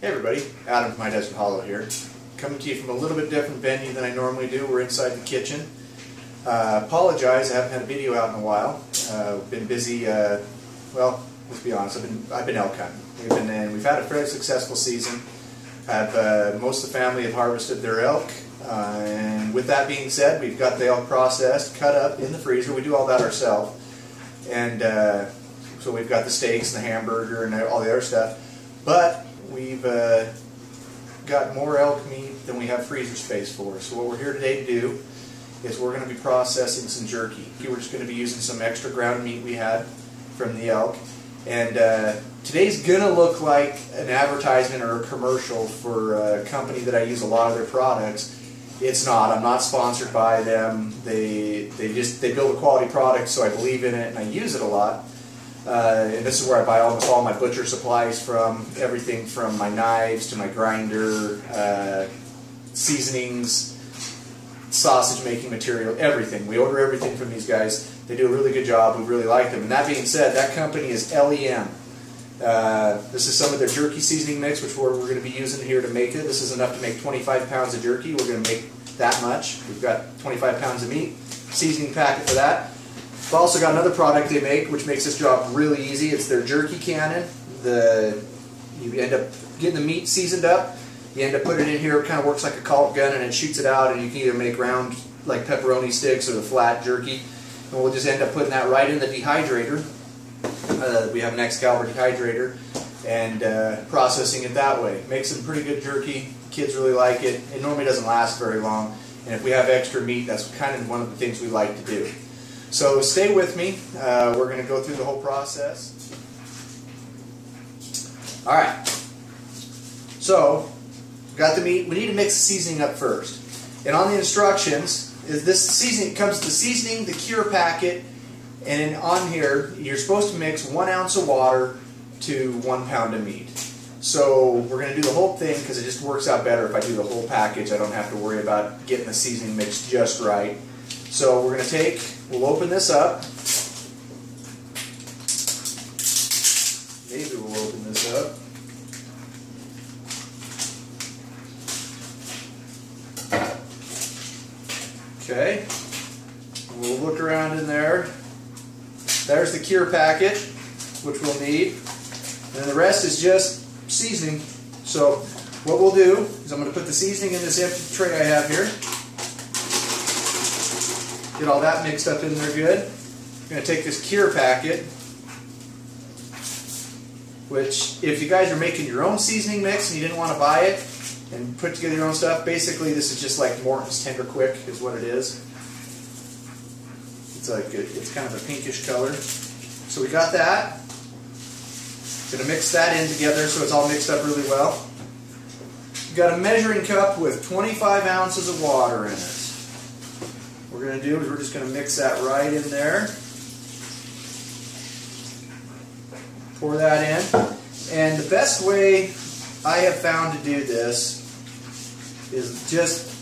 Hey everybody, Adam from My Desert Hollow here. Coming to you from a little bit different venue than I normally do. We're inside the kitchen. Apologize, I haven't had a video out in a while. Been busy, well, let's be honest, I've been elk hunting. We've had a fairly successful season. Most of the family have harvested their elk. And with that being said, we've got the elk processed, cut up in the freezer. We do all that ourselves. And so we've got the steaks and the hamburger and all the other stuff. But we've got more elk meat than we have freezer space for. So what we're here today to do is we're going to be processing some jerky. We're just going to be using some extra ground meat we had from the elk. And today's going to look like an advertisement or a commercial for a company that I use a lot of their products. It's not. I'm not sponsored by them. They build a quality product, so I believe in it and I use it a lot. And this is where I buy almost all my butcher supplies from. Everything from my knives to my grinder, seasonings, sausage making material, everything. We order everything from these guys. They do a really good job. We really like them. And that being said, that company is L.E.M. This is some of their jerky seasoning mix, which we're going to be using here to make it. This is enough to make 25 pounds of jerky. We're going to make that much. We've got 25 pounds of meat, seasoning packet for that. We've also got another product they make, which makes this job really easy. It's their jerky cannon. You end up getting the meat seasoned up. You end up putting it in here. It kind of works like a caulk gun, and it shoots it out. And you can either make round like pepperoni sticks or the flat jerky. And we'll just end up putting that right in the dehydrator. We have an Excalibur Dehydrator, and processing it that way. Makes some pretty good jerky. Kids really like it. It normally doesn't last very long. And if we have extra meat, that's kind of one of the things we like to do. So stay with me. We're going to go through the whole process. Alright. So, got the meat. We need to mix the seasoning up first. And on the instructions, this seasoning comes to the seasoning, the cure packet, and on here, you're supposed to mix 1 ounce of water to 1 pound of meat. So we're going to do the whole thing because it just works out better if I do the whole package. I don't have to worry about getting the seasoning mixed just right. So we're going to we'll open this up. Maybe we'll open this up. Okay. We'll look around in there. There's the cure packet, which we'll need. And the rest is just seasoning. So what we'll do is I'm going to put the seasoning in this empty tray I have here. Get all that mixed up in there good. I'm going to take this cure packet, which if you guys are making your own seasoning mix and you didn't want to buy it and put together your own stuff, basically this is just like Morton's Tender Quick is what it is. It's kind of a pinkish color. So we got that. Going to mix that in together so it's all mixed up really well. We've got a measuring cup with 25 ounces of water in it. What we're going to do is we're just going to mix that right in there. Pour that in. And the best way I have found to do this is just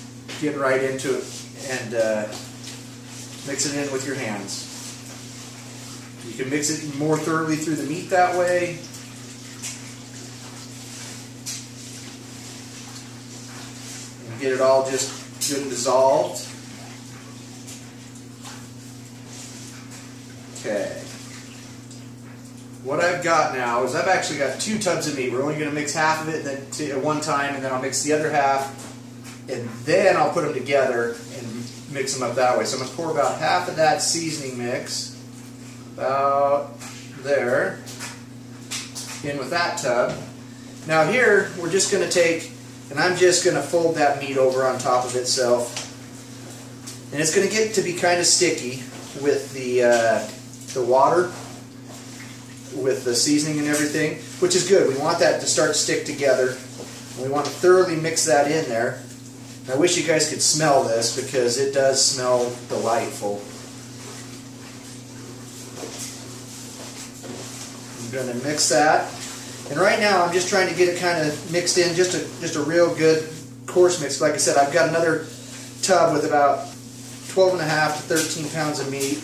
get right into it and mix it in with your hands. You can mix it more thoroughly through the meat that way. And get it all just good and dissolved. Okay. What I've got now is I've actually got 2 tubs of meat. We're only going to mix half of it at one time, and then I'll mix the other half, and then I'll put them together and mix them up that way. So I'm going to pour about half of that seasoning mix, about there, in with that tub. Now here, we're just going to take, and I'm just going to fold that meat over on top of itself. And it's going to get to be kind of sticky with the water, with the seasoning and everything, which is good. We want that to start to stick together. And we want to thoroughly mix that in there. I wish you guys could smell this because it does smell delightful. I'm going to mix that. And right now I'm just trying to get it kind of mixed in, just a real good coarse mix. Like I said, I've got another tub with about 12.5 to 13 pounds of meat.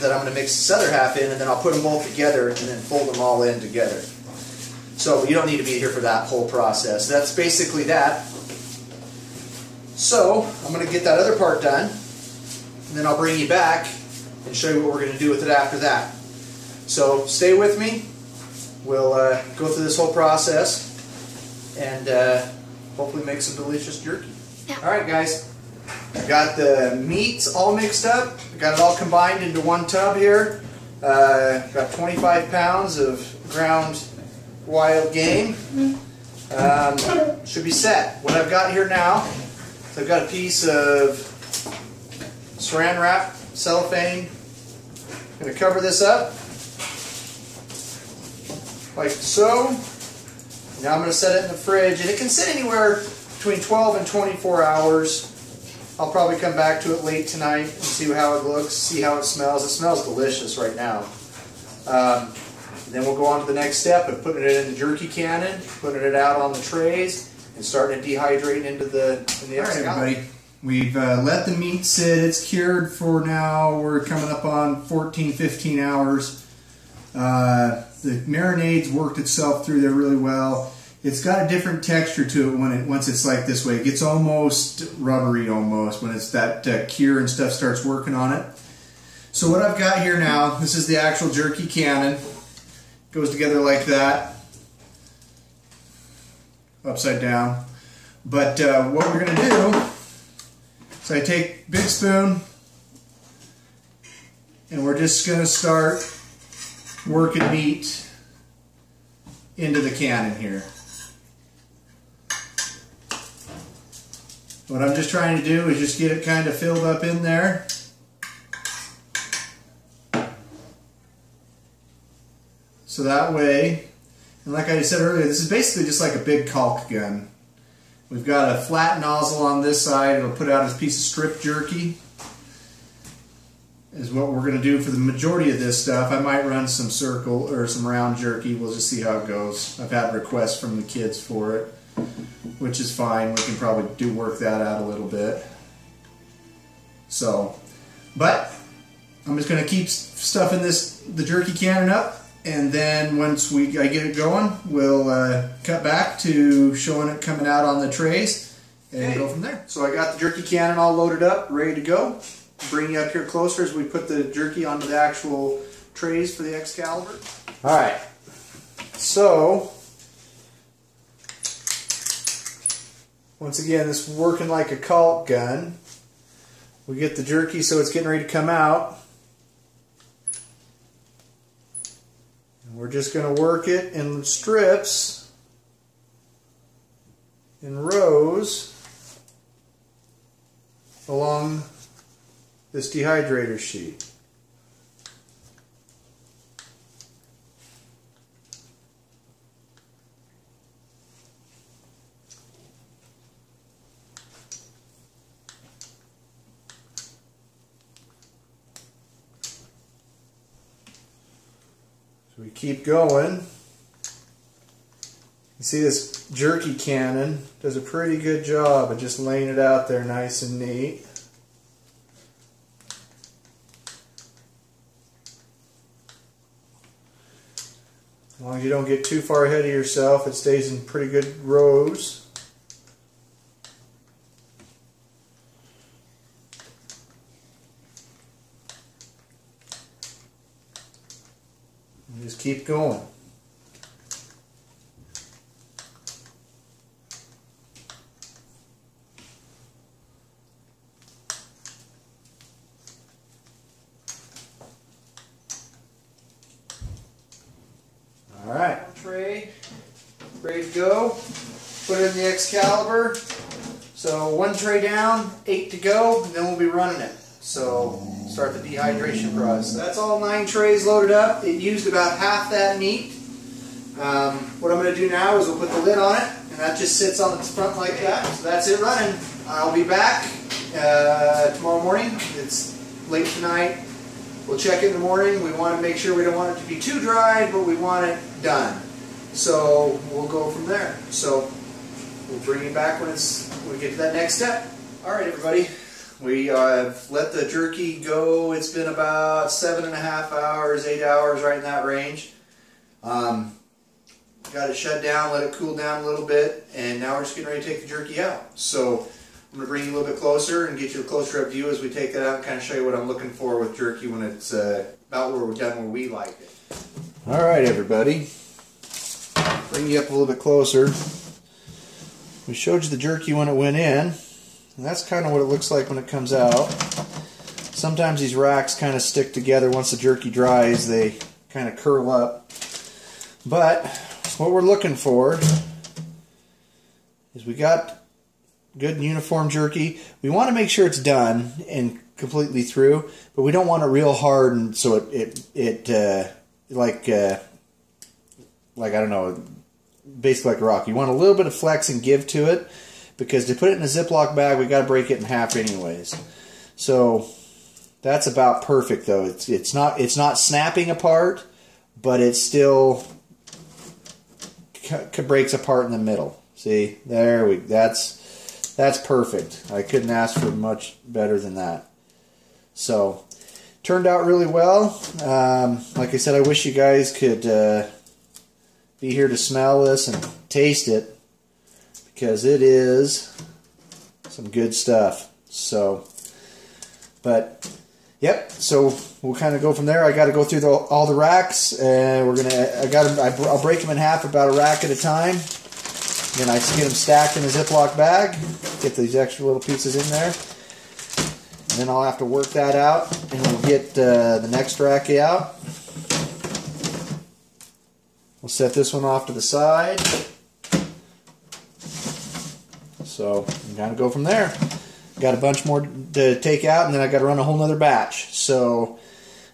that I'm going to mix this other half in, and then I'll put them both together and then fold them all in together. So you don't need to be here for that whole process. That's basically that. So I'm going to get that other part done, and then I'll bring you back and show you what we're going to do with it after that. So stay with me. We'll go through this whole process and hopefully make some delicious jerky. Yeah. Alright guys, I got the meats all mixed up. I got it all combined into one tub here. Got 25 pounds of ground wild game. Should be set. What I've got here now, so I've got a piece of saran wrap, cellophane. I'm going to cover this up like so. Now I'm going to set it in the fridge, and it can sit anywhere between 12 and 24 hours. I'll probably come back to it late tonight and see how it looks, see how it smells. It smells delicious right now. Then we'll go on to the next step of putting it in the jerky cannon, putting it out on the trays, and starting to dehydrate into the Excalibur. Alright everybody, we've let the meat sit. It's cured for now. We're coming up on 14-15 hours. The marinades worked itself through there really well. It's got a different texture to it once it's like this way. It gets almost rubbery almost when it's that cure and stuff starts working on it. So what I've got here now, this is the actual jerky cannon. Goes together like that, upside down. But what we're going to do is I take a big spoon and we're just going to start working meat into the cannon here. What I'm just trying to do is just get it kind of filled up in there. So that way, and like I said earlier, this is basically just like a big caulk gun. We've got a flat nozzle on this side. It'll put out a piece of strip jerky. Is what we're going to do for the majority of this stuff. I might run some circle or some round jerky. We'll just see how it goes. I've had requests from the kids for it, which is fine. We can probably work that out a little bit. So, but I'm just going to keep stuffing the jerky cannon up. And then once I get it going, we'll cut back to showing it coming out on the trays and go from there. So I got the jerky cannon all loaded up, ready to go. Bring you up here closer as we put the jerky onto the actual trays for the Excalibur. Alright, so once again, this is working like a caulk gun. We get the jerky so it's getting ready to come out. We're just going to work it in strips, in rows, along this dehydrator sheet. So we keep going. You see this jerky cannon does a pretty good job of just laying it out there nice and neat. As long as you don't get too far ahead of yourself, it stays in pretty good rows. Just keep going. All right, tray ready to go. Put it in the Excalibur. So one tray down, 8 to go, and then we'll be running it. So start the dehydration process. That's all 9 trays loaded up. It used about half that meat. What I'm going to do now is we'll put the lid on it, and that just sits on the front like that. So that's it running. I'll be back tomorrow morning. It's late tonight. We'll check it in the morning. We want to make sure we don't want it to be too dry, but we want it done. So we'll go from there. So we'll bring you back when we get to that next step. All right, everybody. We have let the jerky go. It's been about 7.5 hours, 8 hours, right in that range. Got it shut down, let it cool down a little bit, and now we're just getting ready to take the jerky out. So I'm going to bring you a little bit closer and get you a closer up view as we take that out and kind of show you what I'm looking for with jerky when it's about where we're done, where we like it. Alright everybody, bring you up a little bit closer. We showed you the jerky when it went in, and that's kind of what it looks like when it comes out. Sometimes these racks kind of stick together. Once the jerky dries, they kind of curl up. But what we're looking for is we got good and uniform jerky. We want to make sure it's done and completely through, but we don't want it real hard and so like I don't know, basically like a rock. You want a little bit of flex and give to it, because to put it in a Ziploc bag, we got to break it in half anyways. So that's about perfect though. It's not snapping apart, but it still breaks apart in the middle. See, that's perfect. I couldn't ask for much better than that. So turned out really well. Like I said, I wish you guys could be here to smell this and taste it, because it is some good stuff. So, but yep. So we'll kind of go from there. I got to go through all the racks, and I'll break them in half, about a rack at a time. Then I just get them stacked in a Ziploc bag. Get these extra little pieces in there. And then I'll have to work that out, and we'll get the next rack out. We'll set this one off to the side. So I'm going to go from there. Got a bunch more to take out, and then I got to run a whole nother batch. So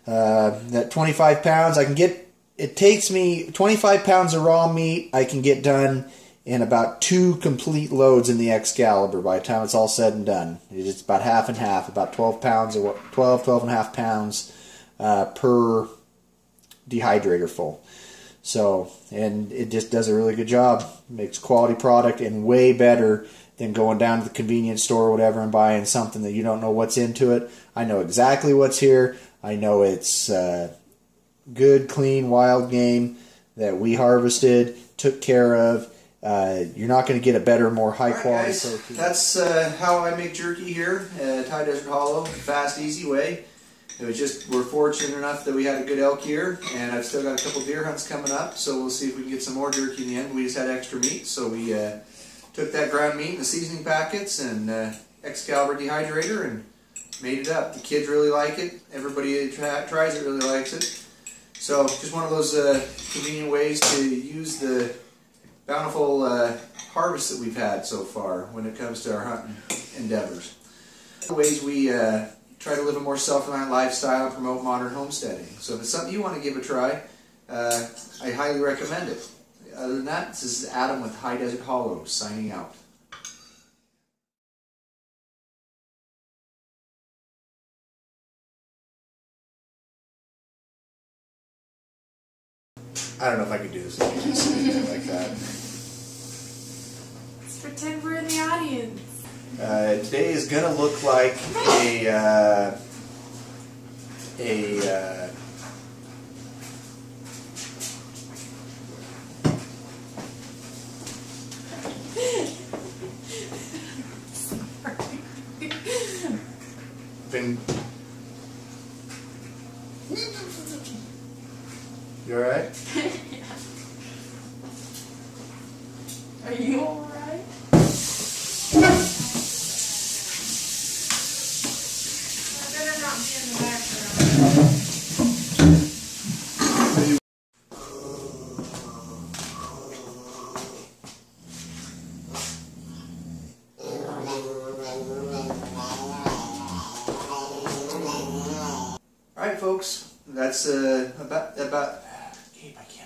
that 25 pounds, I can get. It takes me 25 pounds of raw meat. I can get done in about 2 complete loads in the Excalibur by the time it's all said and done. It's about half and half, about 12 pounds or 12 and a half pounds per dehydrator full. So, and it just does a really good job. Makes quality product, and way better than going down to the convenience store or whatever and buying something that you don't know what's into it. I know exactly what's here. I know it's good, clean, wild game that we harvested, took care of. You're not going to get a better, more high quality protein. That's how I make jerky here at High Desert Hollow. Fast, easy way. It was just, we're fortunate enough that we had a good elk year, and I've still got a couple deer hunts coming up, so we'll see if we can get some more jerky in the end. We just had extra meat, so we took that ground meat in the seasoning packets and Excalibur Dehydrator and made it up. The kids really like it. Everybody that tries it really likes it. So just one of those convenient ways to use the bountiful harvest that we've had so far when it comes to our hunting endeavors. The ways we try to live a more self-reliant lifestyle and promote modern homesteading. So if it's something you want to give a try, I highly recommend it. Other than that, this is Adam with High Desert Hollow signing out. I don't know if I could do this if you just sitting there like that. Let's pretend we're in the audience. Today is going to look like a You alright? Yeah. Are you alright? I better not be in the background. Alright folks, that's about Gabe, I can't